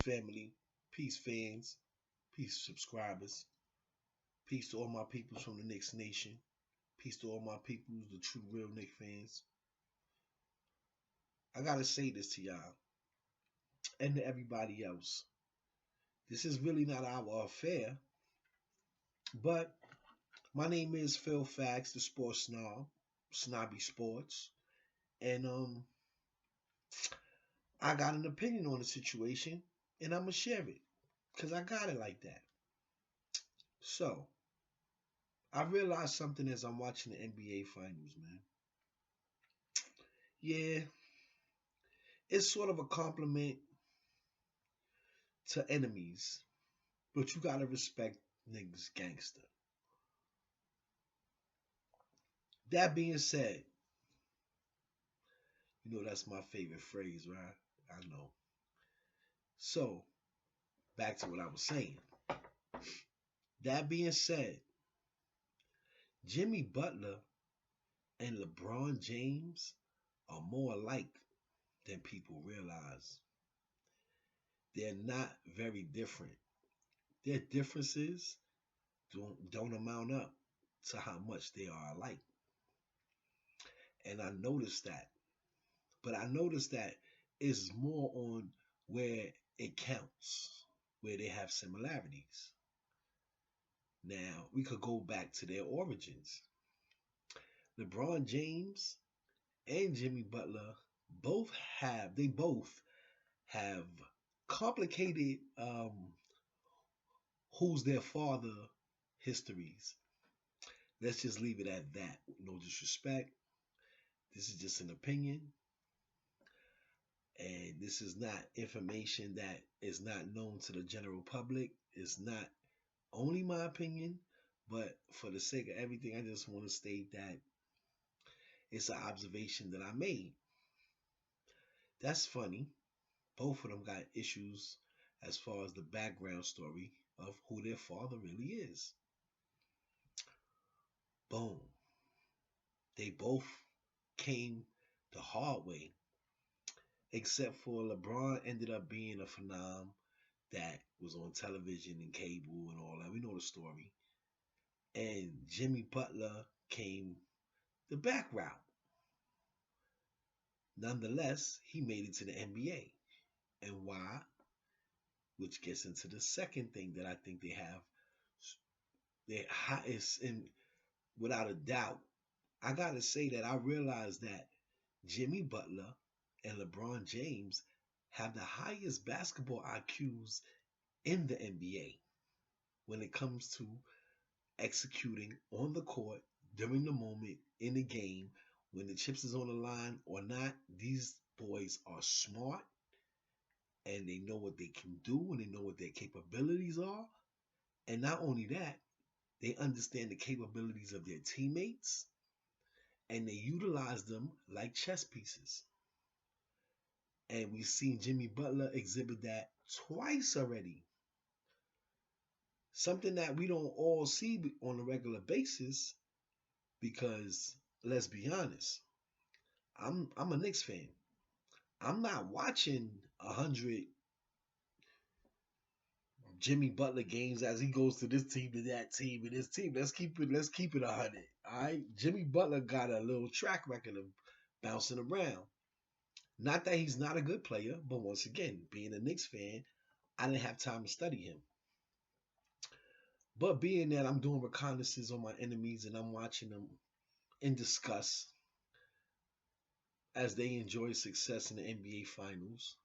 family, peace fans, peace subscribers, peace to all my peoples from the Knicks Nation, peace to all my peoples, the true real Knicks fans. I gotta say this to y'all and to everybody else. This is really not our affair, but my name is Phil Fax, the sports snob, Snobby Sports, and I got an opinion on the situation, and I'm gonna share it because I got it like that. So I realized something as I'm watching the NBA finals, man. Yeah, it's sort of a compliment to enemies, but you gotta respect niggas gangster. That being said, you know that's my favorite phrase, right? I know. So back to what I was saying. That being said, Jimmy Butler and LeBron James are more alike than people realize. They're not very different. Their differences don't amount up to how much they are alike. And I noticed that. But I noticed that it's more on where it counts, where they have similarities. Now, we could go back to their origins. LeBron James and Jimmy Butler both have complicated who's their father histories. Let's just leave it at that. No disrespect. This is just an opinion, and this is not information that is not known to the general public. It's not only my opinion, but for the sake of everything, I just want to state that it's an observation that I made. That's funny. Both of them got issues as far as the background story of who their father really is. Boom. They both came the hard way, except for LeBron ended up being a phenom that was on television and cable and all that. We know the story. And Jimmy Butler came the back route. Nonetheless, he made it to the NBA. And why? Which gets into the second thing that I think they have. Their highest, and without a doubt, I gotta say that I realized that Jimmy Butler and LeBron James have the highest basketball IQs in the NBA when it comes to executing on the court during the moment in the game when the chips is on the line or not. These boys are smart and they know what they can do and they know what their capabilities are. And not only that, they understand the capabilities of their teammates and they utilize them like chess pieces. And we've seen Jimmy Butler exhibit that twice already. Something that we don't all see on a regular basis because let's be honest, I'm a Knicks fan. I'm not watching 100 Jimmy Butler games as he goes to this team to that team and this team. Let's keep it 100. All right, Jimmy Butler got a little track record of bouncing around. Not that he's not a good player, but once again, being a Knicks fan, I didn't have time to study him. But being that I'm doing reconnaissance on my enemies and I'm watching them in disgust as they enjoy success in the NBA Finals,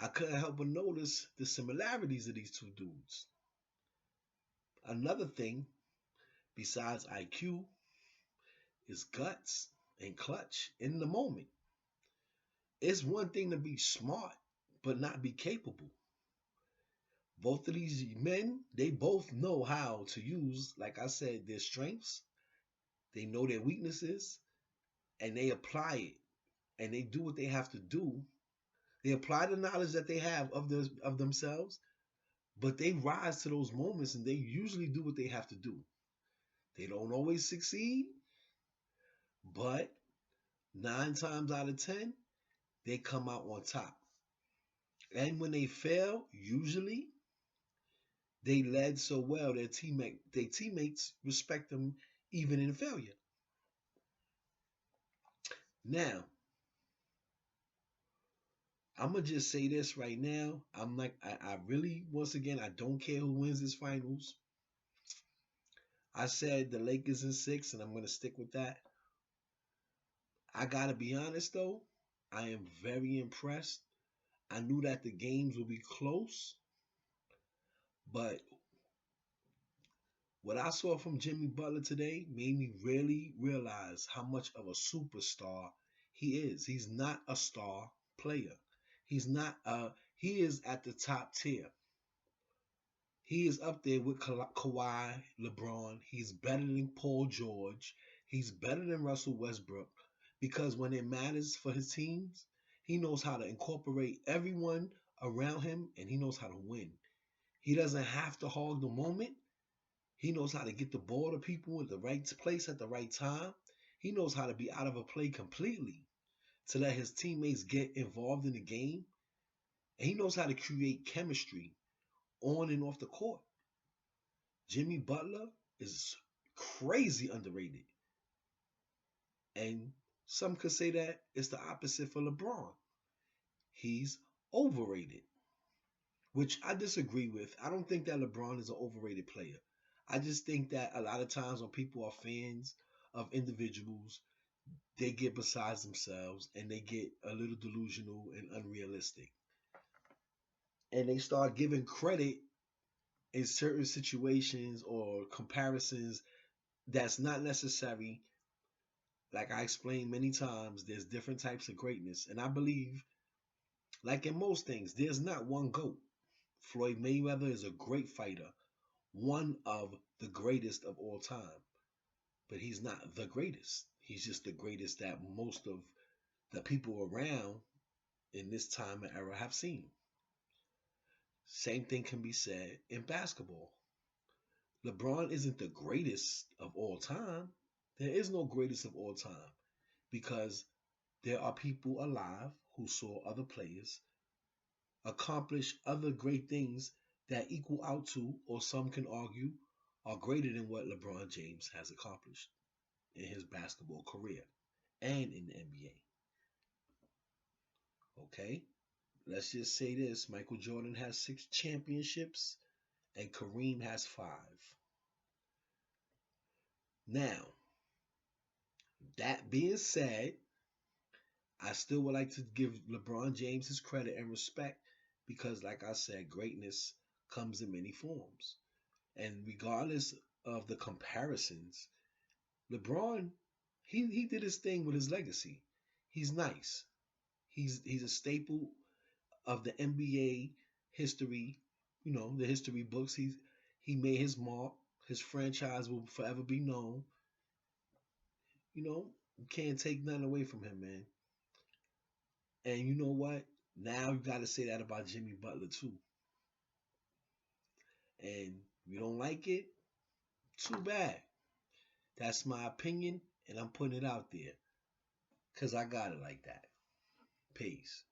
I couldn't help but notice the similarities of these two dudes. Another thing besides IQ is guts and clutch in the moment. It's one thing to be smart, but not be capable. Both of these men, they both know how to use, like I said, their strengths. They know their weaknesses and they apply it and they do what they have to do. They apply the knowledge that they have of themselves, but they rise to those moments and they usually do what they have to do. They don't always succeed, but 9 times out of 10, they come out on top. And when they fail, usually they led so well their teammates respect them even in failure. Now, I'm gonna just say this right now. I'm like, I really, once again, I don't care who wins this finals. I said the Lakers in six, and I'm gonna stick with that. I gotta be honest though, I am very impressed. I knew that the games would be close, but what I saw from Jimmy Butler today made me really realize how much of a superstar he is. He's not a star player. He's not he is at the top tier. He is up there with Kawhi, LeBron. He's better than Paul George. He's better than Russell Westbrook because when it matters for his teams, he knows how to incorporate everyone around him and he knows how to win. He doesn't have to hog the moment. He knows how to get the ball to people at the right place at the right time. He knows how to be out of a play completely to let his teammates get involved in the game. And he knows how to create chemistry on and off the court. Jimmy Butler is crazy underrated. And some could say that it's the opposite for LeBron. He's overrated, which I disagree with. I don't think that LeBron is an overrated player. I just think that a lot of times when people are fans of individuals, they get besides themselves and they get a little delusional and unrealistic. And they start giving credit in certain situations or comparisons that's not necessary. Like I explained many times, there's different types of greatness. And I believe, like in most things, there's not one GOAT. Floyd Mayweather is a great fighter, one of the greatest of all time. But he's not the greatest. He's just the greatest that most of the people around in this time and era have seen. Same thing can be said in basketball. LeBron isn't the greatest of all time. There is no greatest of all time because there are people alive who saw other players accomplish other great things that equal out to, or some can argue, are greater than what LeBron James has accomplished in his basketball career and in the NBA. Okay? Let's just say this: Michael Jordan has 6 championships and Kareem has 5. Now, that being said, I still would like to give LeBron James his credit and respect because, like I said, greatness comes in many forms. And regardless of the comparisons, LeBron, he did his thing with his legacy. He's nice. He's a staple of the NBA history, the history books. He made his mark. His franchise will forever be known. You can't take nothing away from him, man. And you know what? Now you got to say that about Jimmy Butler too. And if you don't like it, too bad. That's my opinion, and I'm putting it out there because I got it like that. Peace.